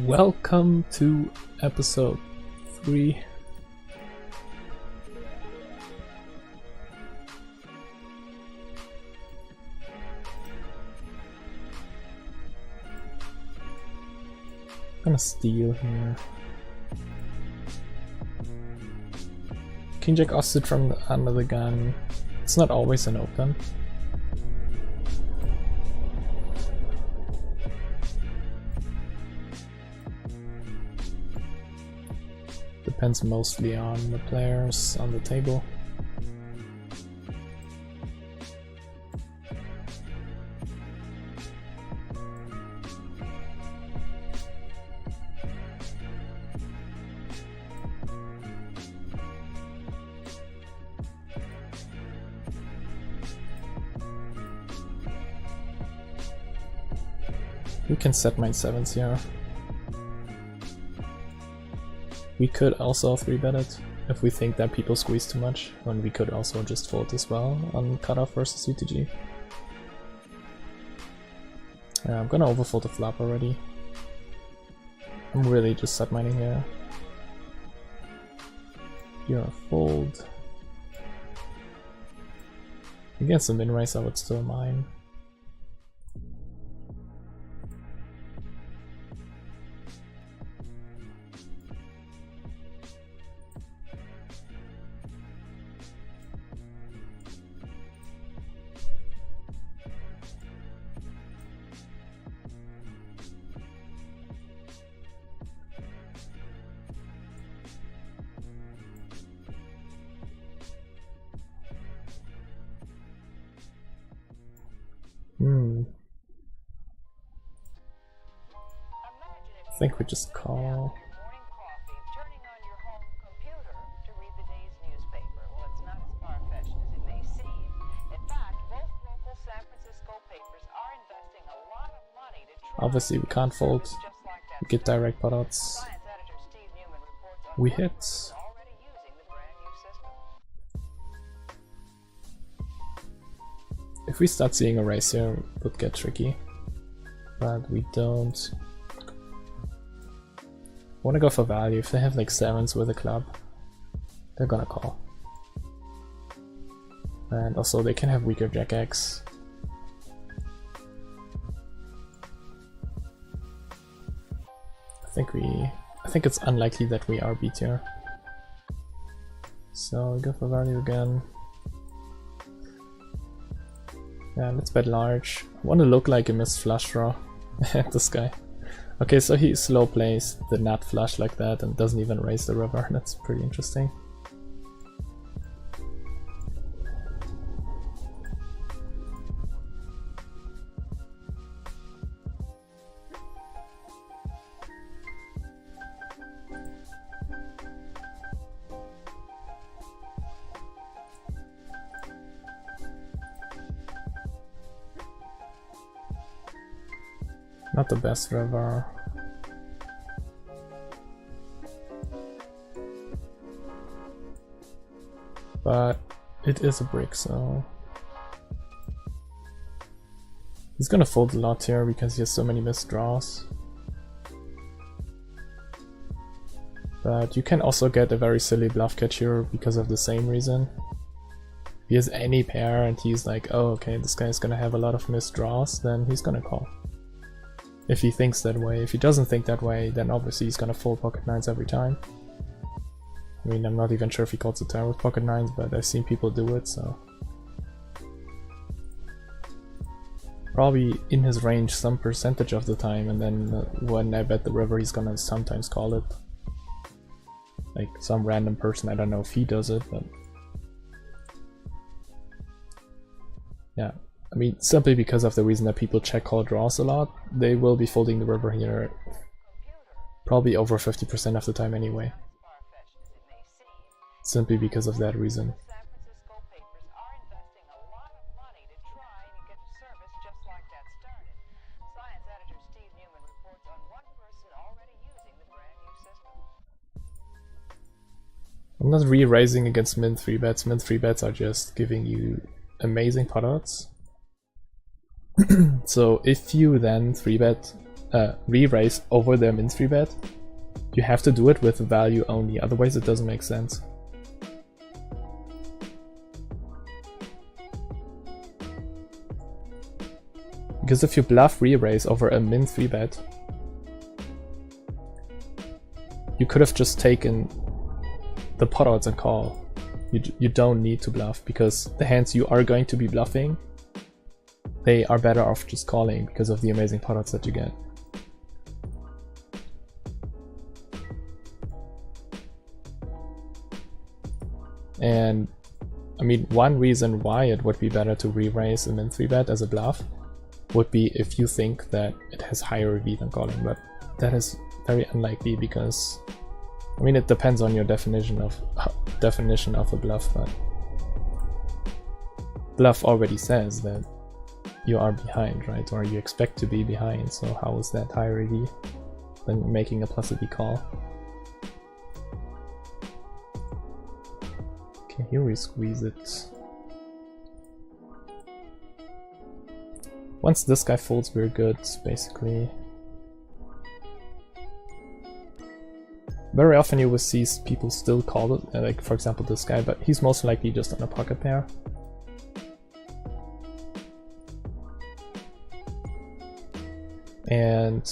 Welcome to episode 3. I'm gonna steal here. King Jack offsuit from under the gun. It's not always an open. Depends mostly on the players on the table. We can set mine 7s here. We could also 3-bet it if we think that people squeeze too much, and we could also just fold as well on cutoff versus UTG. Yeah, I'm gonna overfold the flop already. I'm really just set mining here. Here a fold. Against the min raise I would still mine. I think we just call. Obviously we can't fold. We get direct putouts. We hit. If we start seeing a raise here, it would get tricky. But we don't. Want to go for value. If they have like 7s with a club, they're gonna call. And also they can have weaker Jack X. I think it's unlikely that we are beat here. So we go for value again. Yeah, let's bet large. I want to look like a missed flush draw. This guy. Okay, so he slow plays the nut flush like that and doesn't even raise the river. That's pretty interesting. Not the best river. But it is a brick, so he's gonna fold a lot here because he has so many missed draws. But you can also get a very silly bluff catch here because of the same reason. If he has any pair and he's like, oh okay, this guy's gonna have a lot of missed draws, then he's gonna call. If he thinks that way. If he doesn't think that way, then obviously he's gonna fold pocket 9s every time. I mean, I'm not even sure if he calls the turn with pocket 9s, but I've seen people do it, so. Probably in his range some percentage of the time, and then when I bet the river he's gonna sometimes call it. Like some random person, I don't know if he does it, but. Yeah. I mean, simply because of the reason that people check call draws a lot, they will be folding the river here probably over 50% of the time anyway. Simply because of that reason. I'm not re-raising against min 3-bets. Min 3-bets are just giving you amazing putouts. So if you then 3-bet re-raise over their min 3-bet, you have to do it with value only, otherwise it doesn't make sense. Because if you bluff re-raise over a min 3-bet, you could have just taken the pot odds and call. You don't need to bluff, because the hands you are going to be bluffing, they are better off just calling because of the amazing pot odds that you get. And I mean, one reason why it would be better to re-raise a min 3-bet as a bluff would be if you think that it has higher EV than calling, but that is very unlikely because, I mean, it depends on your definition of a bluff, but bluff already says that you are behind, right? Or you expect to be behind, so how is that higher EV than making a plus EV call? Okay, here we squeeze it. Once this guy folds, we're good, basically. Very often you will see people still call it, like for example this guy, but he's most likely just on a pocket pair. And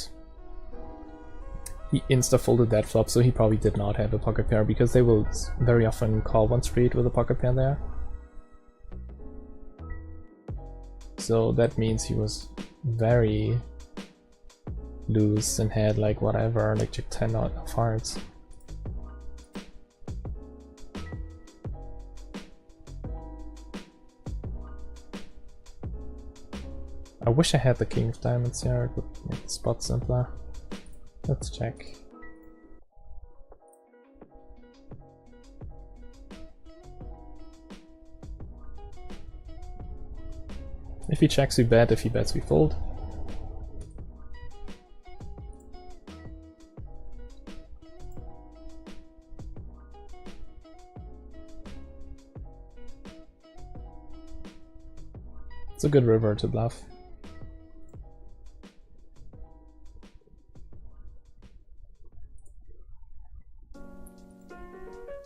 he insta-folded that flop, so he probably did not have a pocket pair, because they will very often call one street with a pocket pair there. So that means he was very loose and had like whatever, like Jack 10 of hearts. I wish I had the king of diamonds here, it would make the spot simpler. Let's check. If he checks, we bet. If he bets, we fold. It's a good river to bluff.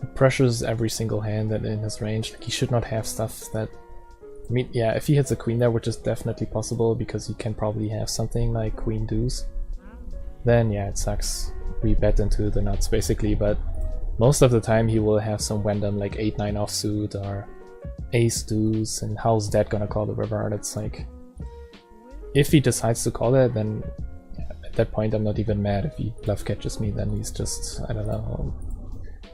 It pressures every single hand that in his range. Like, he should not have stuff that... I mean, yeah, if he hits a queen there, which is definitely possible because he can probably have something like queen deuce, then yeah, it sucks. We bet into the nuts basically, but most of the time he will have some random like 8-9 offsuit or ace deuce, and how's that gonna call the river? It's like, if he decides to call it, then yeah, at that point I'm not even mad. If he bluff catches me, then he's just, I don't know,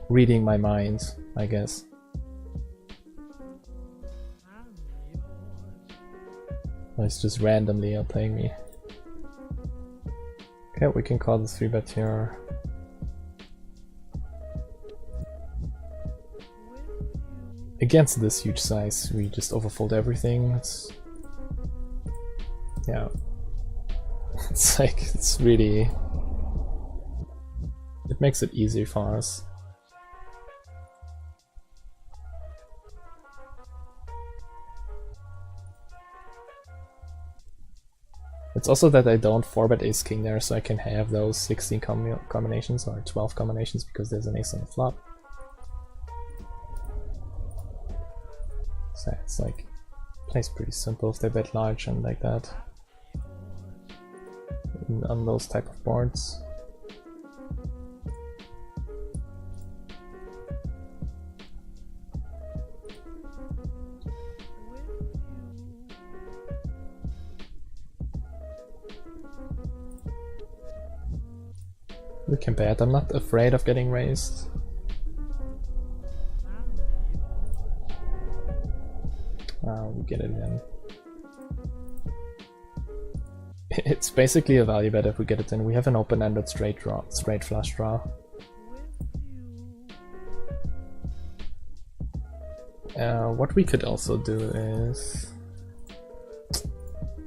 reading my mind, I guess. He's just randomly outplaying me. Okay, we can call the 3-bet here. Against this huge size, we just overfold everything. It's... yeah. It's like, it's really... it makes it easy for us. It's also that I don't 4-bet ace king there, so I can have those 16 combinations or 12 combinations because there's an ace on the flop. So it's like, plays pretty simple if they bet large and like that on those type of boards. We can bet. I'm not afraid of getting raised. We get it in. It's basically a value bet if we get it in. We have an open-ended straight flush draw. What we could also do is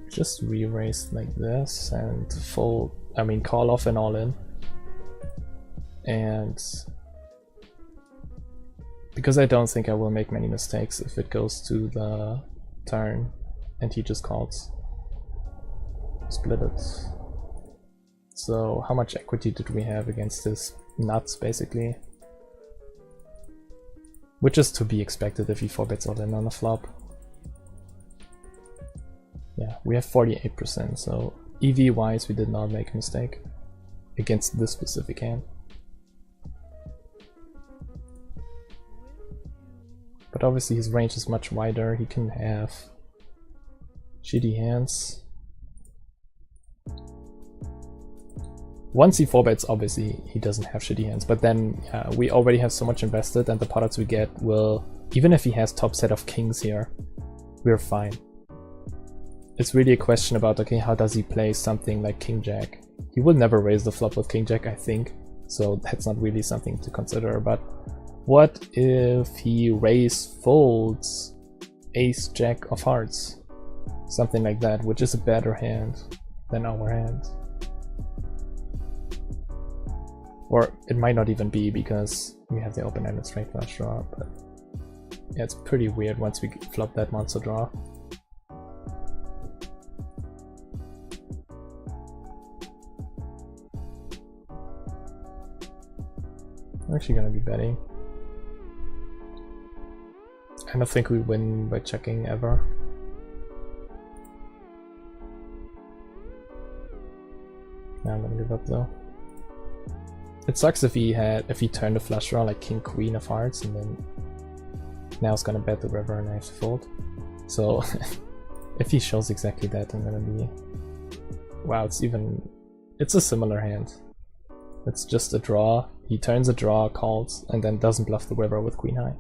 just re-raise like this and fold. I mean, call off and all in. And because I don't think I will make many mistakes if it goes to the turn and he just calls, split it. So how much equity did we have against his nuts, basically? Which is to be expected if he 4-bets all in on a flop. Yeah, we have 48%, so EV-wise we did not make a mistake against this specific hand. But obviously his range is much wider, he can have shitty hands. Once he 4-bets, obviously he doesn't have shitty hands, but then we already have so much invested, and the potouts we get will, even if he has top set of kings here, we're fine. It's really a question about, okay, how does he play something like king jack? He will never raise the flop with king jack, I think, so that's not really something to consider. But what if he raise folds ace jack of hearts? Something like that, which is a better hand than our hand. Or it might not even be, because we have the open-ended straight flush draw, but yeah, it's pretty weird once we flop that monster draw. I'm actually gonna be betting. I don't think we win by checking ever. Yeah, I'm gonna give up though. It sucks if he turned a flush draw like king queen of hearts, and then now he's gonna bet the river and I have to fold. So if he shows exactly that, I'm gonna be, wow, it's a similar hand. It's just a draw. He turns a draw, calls, and then doesn't bluff the river with queen high.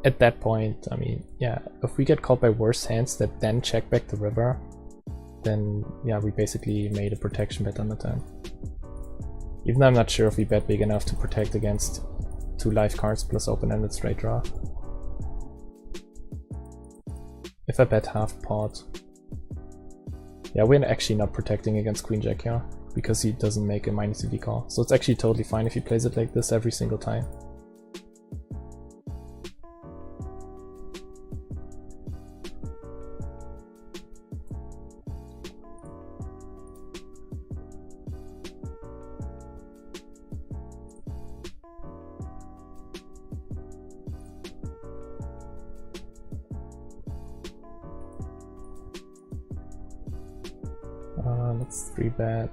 At that point, I mean, yeah, if we get called by worse hands that then check back the river, then yeah, we basically made a protection bet on the turn. Even though I'm not sure if we bet big enough to protect against 2 live cards plus open-ended straight draw. If I bet half pot, yeah, we're actually not protecting against queen jack here, because he doesn't make a minus EV call. So it's actually totally fine if he plays it like this every single time. Let's 3-bet.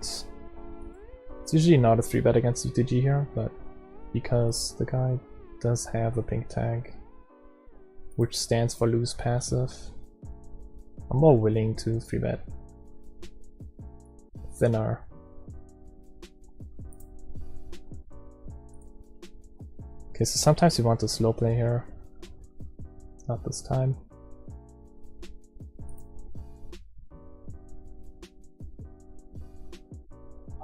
It's usually not a 3-bet against UTG here, but because the guy does have a pink tag, which stands for loose passive, I'm more willing to 3-bet. Thinner. Okay, so sometimes you want to slow play here. Not this time.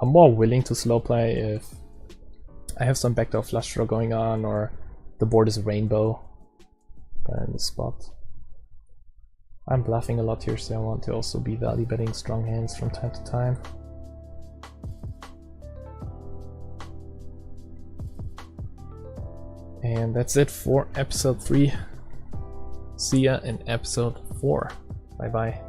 I'm more willing to slow play if I have some backdoor flush draw going on, or the board is rainbow in the spot. I'm bluffing a lot here, so I want to also be value betting strong hands from time to time. And that's it for episode 3. See ya in episode 4. Bye bye.